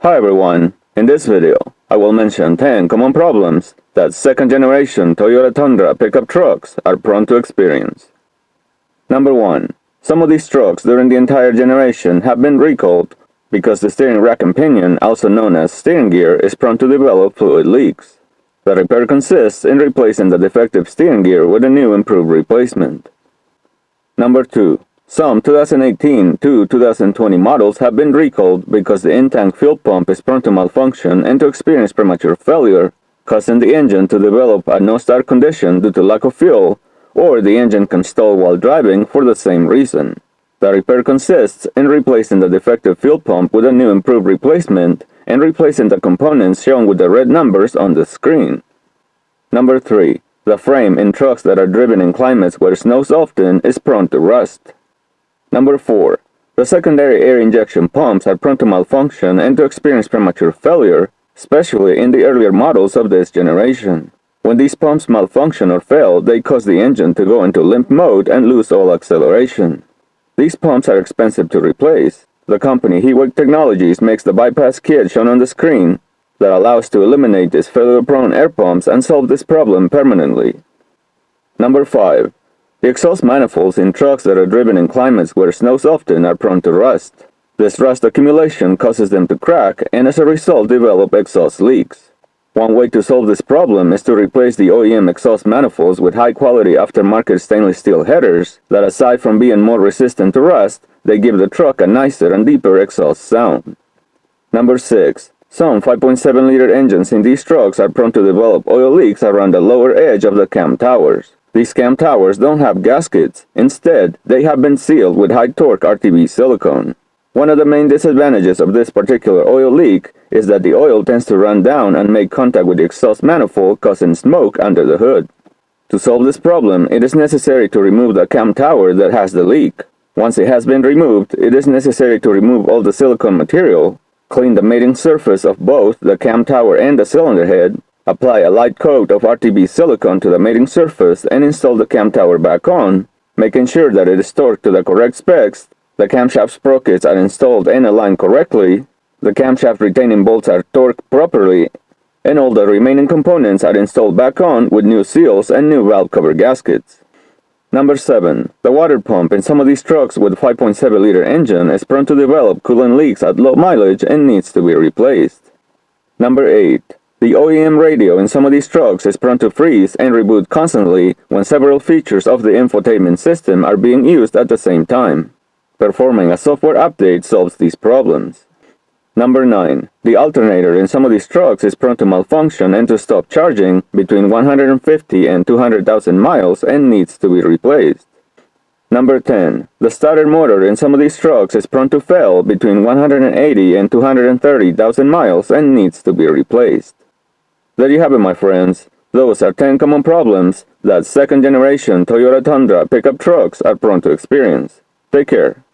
Hi everyone, in this video, I will mention 10 common problems that second generation Toyota Tundra pickup trucks are prone to experience. Number 1. Some of these trucks during the entire generation have been recalled because the steering rack and pinion, also known as steering gear, is prone to develop fluid leaks. The repair consists in replacing the defective steering gear with a new improved replacement. Number 2. Some 2018 to 2020 models have been recalled because the in-tank fuel pump is prone to malfunction and to experience premature failure, causing the engine to develop a no-start condition due to lack of fuel, or the engine can stall while driving for the same reason. The repair consists in replacing the defective fuel pump with a new improved replacement and replacing the components shown with the red numbers on the screen. Number 3. The frame in trucks that are driven in climates where snows often is prone to rust. Number 4. The secondary air injection pumps are prone to malfunction and to experience premature failure, especially in the earlier models of this generation. When these pumps malfunction or fail, they cause the engine to go into limp mode and lose all acceleration. These pumps are expensive to replace. The company Hewitt Technologies makes the bypass kit shown on the screen that allows to eliminate these failure-prone air pumps and solve this problem permanently. Number 5. The exhaust manifolds in trucks that are driven in climates where snows often are prone to rust. This rust accumulation causes them to crack and as a result develop exhaust leaks. One way to solve this problem is to replace the OEM exhaust manifolds with high-quality aftermarket stainless steel headers that, aside from being more resistant to rust, they give the truck a nicer and deeper exhaust sound. Number 6. Some 5.7-liter engines in these trucks are prone to develop oil leaks around the lower edge of the cam towers. These cam towers don't have gaskets. Instead, they have been sealed with high-torque RTB silicone. One of the main disadvantages of this particular oil leak is that the oil tends to run down and make contact with the exhaust manifold, causing smoke under the hood. To solve this problem, it is necessary to remove the cam tower that has the leak. Once it has been removed, it is necessary to remove all the silicone material, clean the mating surface of both the cam tower and the cylinder head, apply a light coat of RTB silicone to the mating surface and install the cam tower back on, making sure that it is torqued to the correct specs, the camshaft sprockets are installed and aligned correctly, the camshaft retaining bolts are torqued properly, and all the remaining components are installed back on with new seals and new valve cover gaskets. Number 7. The water pump in some of these trucks with 5.7-liter engine is prone to develop coolant leaks at low mileage and needs to be replaced. Number 8. The OEM radio in some of these trucks is prone to freeze and reboot constantly when several features of the infotainment system are being used at the same time. Performing a software update solves these problems. Number 9. The alternator in some of these trucks is prone to malfunction and to stop charging between 150 and 200,000 miles and needs to be replaced. Number 10. The starter motor in some of these trucks is prone to fail between 180 and 230,000 miles and needs to be replaced. There you have it, my friends. Those are 10 common problems that second generation Toyota Tundra pickup trucks are prone to experience. Take care.